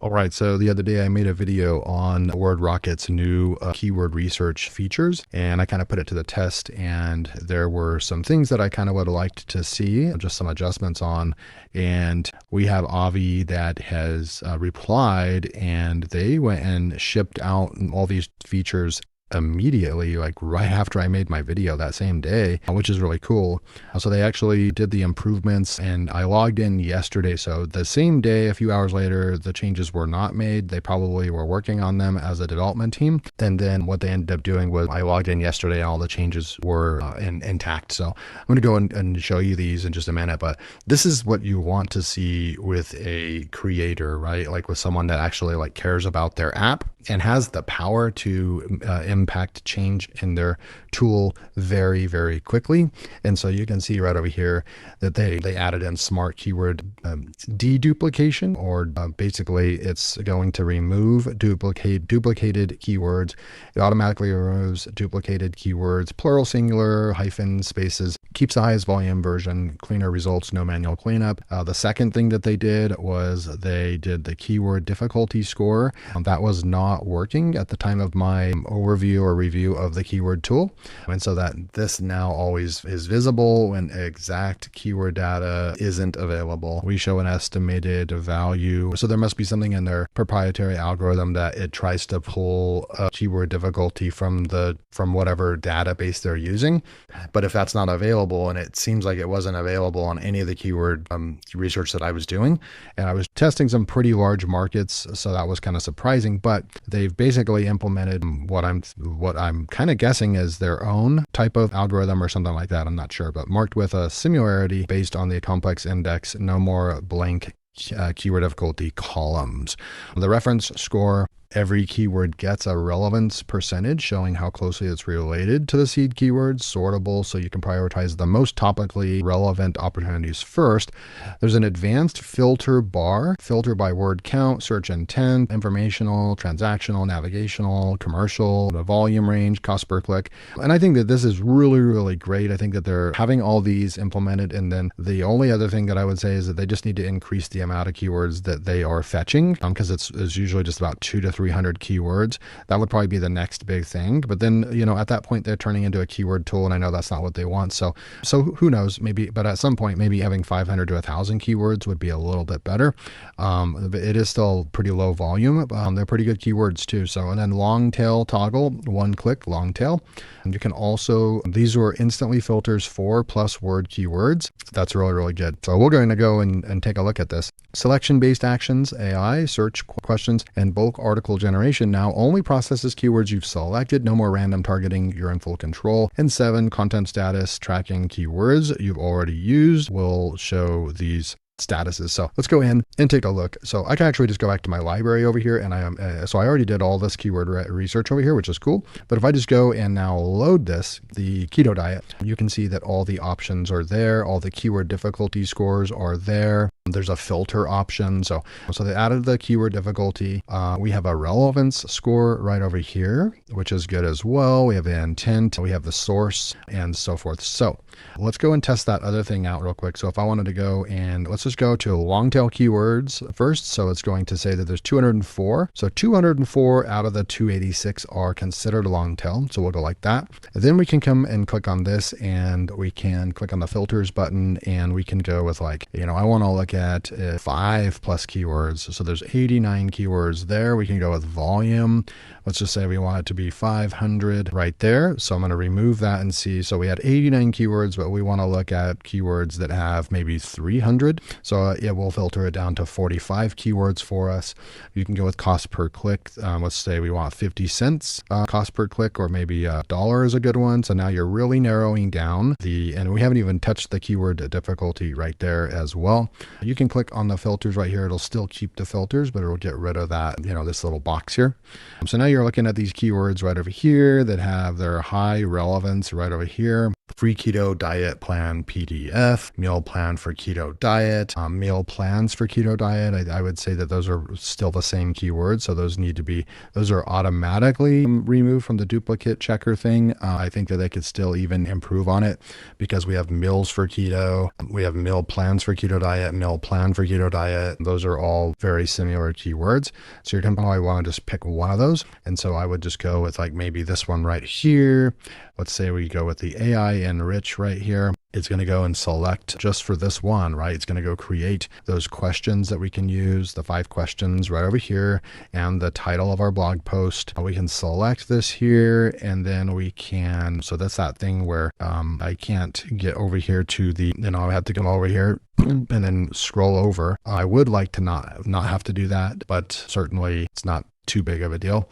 All right, so the other day I made a video on WordRocket's new keyword research features, and I kind of put it to the test, and there were some things that I kind of would have liked to see, just some adjustments on. And we have Avi that has replied, and they went and shipped out all these features immediately, like right after I made my video that same day, which is really cool. So they actually did the improvements, and I logged in yesterday. So the same day, a few hours later, the changes were not made. They probably were working on them as a development team. And then what they ended up doing was I logged in yesterday and all the changes were intact. So I'm going to go and show you these in just a minute, but this is what you want to see with a creator, right? Like with someone that actually like cares about their app and has the power to impact change in their tool very, very quickly. And so you can see right over here that they added in smart keyword deduplication, or basically it's going to remove duplicated keywords. It automatically removes duplicated keywords, plural, singular, hyphen, spaces, keeps the highest volume version, cleaner results, no manual cleanup. The second thing that they did was they did the keyword difficulty score. That was not working at the time of my overview or review of the keyword tool. And so that this now always is visible when exact keyword data isn't available. We show an estimated value. So there must be something in their proprietary algorithm that it tries to pull a keyword difficulty from whatever database they're using. But if that's not available, and it seems like it wasn't available on any of the keyword research that I was doing, and I was testing some pretty large markets, so that was kind of surprising. But they've basically implemented what I'm kind of guessing is their own type of algorithm or something like that. I'm not sure, but marked with a similarity based on the complex index, no more blank keyword difficulty columns. The reference score, every keyword gets a relevance percentage showing how closely it's related to the seed keywords, sortable, so you can prioritize the most topically relevant opportunities first. There's an advanced filter bar, filter by word count, search intent, informational, transactional, navigational, commercial, the volume range, cost per click. And I think that this is really, really great. I think that they're having all these implemented. And then the only other thing that I would say is that they just need to increase the amount of keywords that they are fetching, because it's usually just about 200 to 300 keywords. That would probably be the next big thing. But then, at that point, they're turning into a keyword tool, and I know that's not what they want. So who knows? Maybe, but at some point, maybe having 500 to 1,000 keywords would be a little bit better. It is still pretty low volume. They're pretty good keywords too. So, and then long tail toggle, one click long tail. And you can also, these were instantly filters for plus word keywords. That's really, really good. So we're going to go and take a look at this. Selection-based actions, AI, search questions, and bulk article generation now only processes keywords you've selected. No more random targeting. You're in full control. And 7, content status tracking keywords you've already used will show these statuses. So let's go in and take a look. So I can actually just go back to my library over here, and so I already did all this keyword research over here, which is cool. But if I just go and now load this, the keto diet, you can see that all the options are there. All the keyword difficulty scores are there. There's a filter option. So they added the keyword difficulty. We have a relevance score right over here, which is good as well. We have the intent, we have the source, and so forth. So let's go and test that other thing out real quick. So if I wanted to go and let's just go to long tail keywords first. So it's going to say that there's 204. So 204 out of the 286 are considered a long tail. So we'll go like that. And then we can come and click on this, and we can click on the filters button, and we can go with like, I want to look at 5 plus keywords. So there's 89 keywords there. We can go with volume. Let's just say we want it to be 500 right there. So I'm going to remove that and see. So we had 89 keywords, but we want to look at keywords that have maybe 300. So it will filter it down to 45 keywords for us. You can go with cost per click. Let's say we want 50 cents cost per click, or maybe $1 is a good one. So now you're really narrowing down and we haven't even touched the keyword difficulty right there as well. You can click on the filters right here. It'll still keep the filters, but it'll get rid of that, this little box here. So now you're looking at these keywords right over here that have their high relevance right over here. free keto diet plan PDF, meal plan for keto diet, meal plans for keto diet. I would say that those are still the same keywords. So those are automatically removed from the duplicate checker thing. I think that they could still even improve on it because we have meals for keto, we have meal plans for keto diet, meal plan for keto diet. Those are all very similar keywords. So you're going to probably want to just pick one of those. And so I would just go with like maybe this one right here. Let's say we go with the AI enrich right here. It's going to go and select just for this one, right? It's going to go create those questions that we can use, the 5 questions right over here, and the title of our blog post. We can select this here, and then we can, so that's that thing where I can't get over here to the, I have to go over here and then scroll over. I would like to not have to do that, but certainly it's not too big of a deal.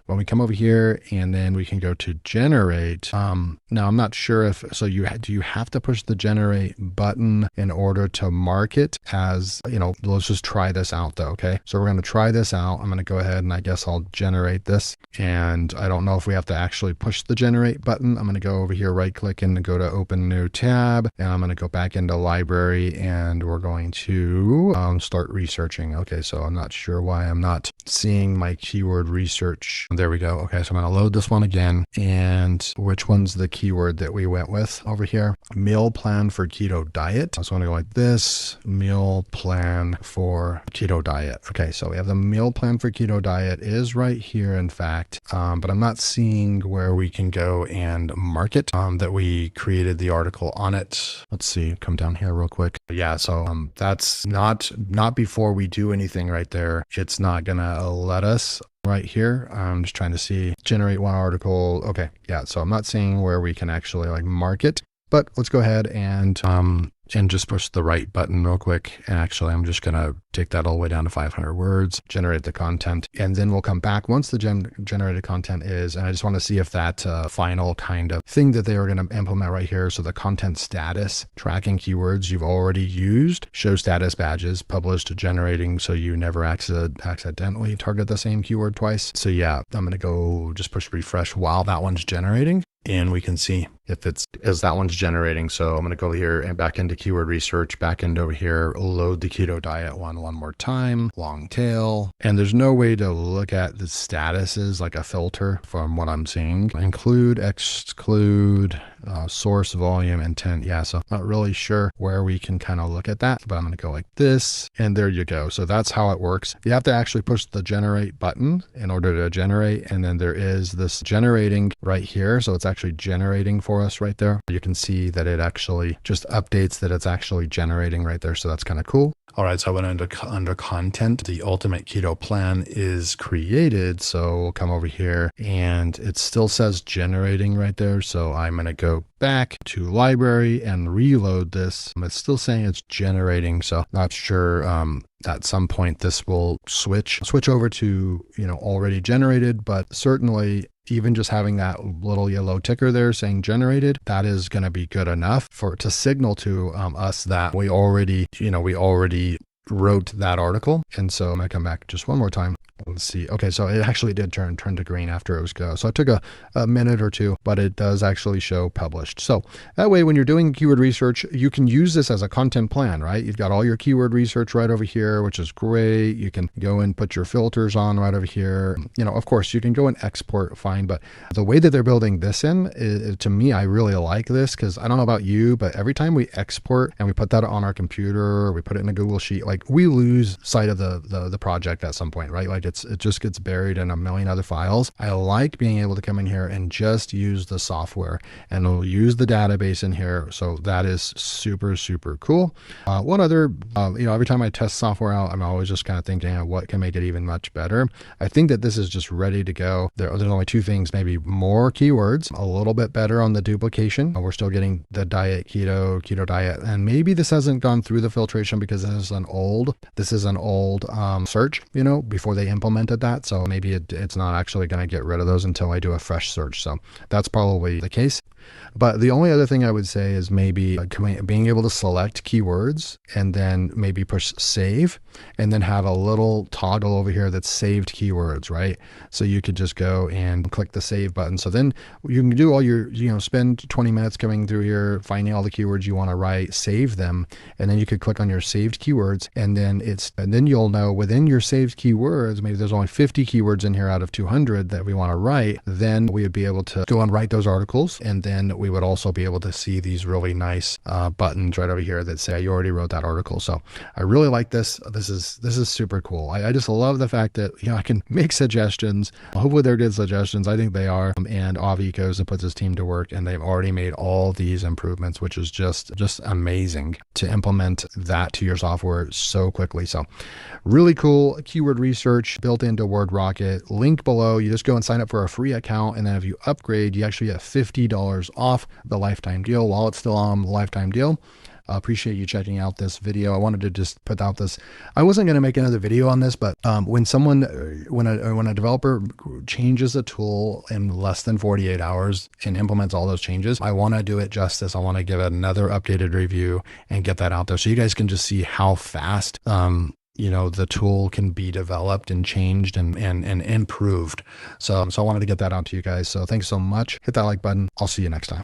When we come over here and then we can go to generate. Now I'm not sure if, so do you have to push the generate button in order to mark it as, let's just try this out though. Okay. So we're going to try this out. I'm going to go ahead and I guess I'll generate this. And I don't know if we have to actually push the generate button. I'm going to go over here, right click and go to open new tab. And I'm going to go back into library and we're going to start researching. Okay. So I'm not sure why I'm not seeing my keyword research. There we go. Okay, so I'm going to load this one again. And which one's the keyword that we went with over here? Meal plan for keto diet. So I'm going to go like this, meal plan for keto diet. Okay, so we have the meal plan for keto diet is right here, in fact, but I'm not seeing where we can go and mark it, that we created the article on it. Let's see, come down here real quick. Yeah, so that's not before we do anything right there. It's not going to let us right here. I'm just trying to see, generate one article. Okay. Yeah. So I'm not seeing where we can actually like mark it, but let's go ahead and just push the right button real quick. And actually, I'm just going to take that all the way down to 500 words, generate the content, and then we'll come back once the generated content is, and I just want to see if that final kind of thing that they are going to implement right here. So the content status, tracking keywords you've already used, show status badges, published, generating, so you never accidentally target the same keyword twice. So yeah, I'm going to go just push refresh while that one's generating. And we can see if as that one's generating. So I'm going to go here and back into keyword research, back into over here, load the keto diet one more time, long tail. And there's no way to look at the statuses like a filter from what I'm seeing. Include, exclude, source, volume, intent. Yeah, so I'm not really sure where we can kind of look at that, but I'm going to go like this, and there you go. So that's how it works. You have to actually push the generate button in order to generate, and then there is this generating right here. So it's actually generating for us right there. You can see that it actually just updates that it's actually generating right there. So that's kind of cool. All right, so I went under content. The ultimate keto plan is created. So we'll come over here and it still says generating right there. So I'm going to go back to library and reload this. It's still saying it's generating. So not sure, at some point this will switch over to, already generated, but certainly even just having that little yellow ticker there saying generated, that is going to be good enough to signal to us that we already wrote that article. And so I'm going to come back just one more time. Let's see. Okay, so it actually did turn to green after it was go. So it took a minute or two, but it does actually show published. So that way, when you're doing keyword research, you can use this as a content plan, right? You've got all your keyword research right over here, which is great. You can go and put your filters on right over here. Of course, you can go and export fine, but the way that they're building this in, to me, I really like this because I don't know about you, but every time we export and we put that on our computer, or we put it in a Google Sheet, like we lose sight of the project at some point, right? Like it just gets buried in a million other files. I like being able to come in here and just use the software, and we'll use the database in here. So that is super, super cool. One other, every time I test software out, I'm always just kind of thinking what can make it even much better. I think that this is just ready to go. There's only two things, maybe more keywords, a little bit better on the duplication. We're still getting the diet, keto diet, and maybe this hasn't gone through the filtration because this is an old search, before they implemented that. So maybe it's not actually going to get rid of those until I do a fresh search. So that's probably the case. But the only other thing I would say is maybe being able to select keywords and then maybe push save and then have a little toggle over here that's saved keywords, right? So you could just go and click the save button. So then you can do all your, spend 20 minutes coming through here, finding all the keywords you want to write, save them, and then you could click on your saved keywords, and then you'll know within your saved keywords, maybe there's only 50 keywords in here out of 200 that we want to write. Then we would be able to go and write those articles, and then we would also be able to see these really nice buttons right over here that say you already wrote that article. So I really like this. This is super cool. I just love the fact that I can make suggestions. Hopefully they're good suggestions. I think they are. And Avi goes and puts his team to work, and they've already made all these improvements, which is just amazing to implement that to your software so quickly. So really cool keyword research built into WordRocket. Link below. You just go and sign up for a free account, and then if you upgrade, you actually get $50 off the lifetime deal while it's still on the lifetime deal. I appreciate you checking out this video. I wanted to just put out this. I wasn't going to make another video on this, but when a developer changes a tool in less than 48 hours and implements all those changes, I want to do it justice. I want to give it another updated review and get that out there so you guys can just see how fast the tool can be developed and changed and improved. So I wanted to get that out to you guys. So thanks so much. Hit that like button. I'll see you next time.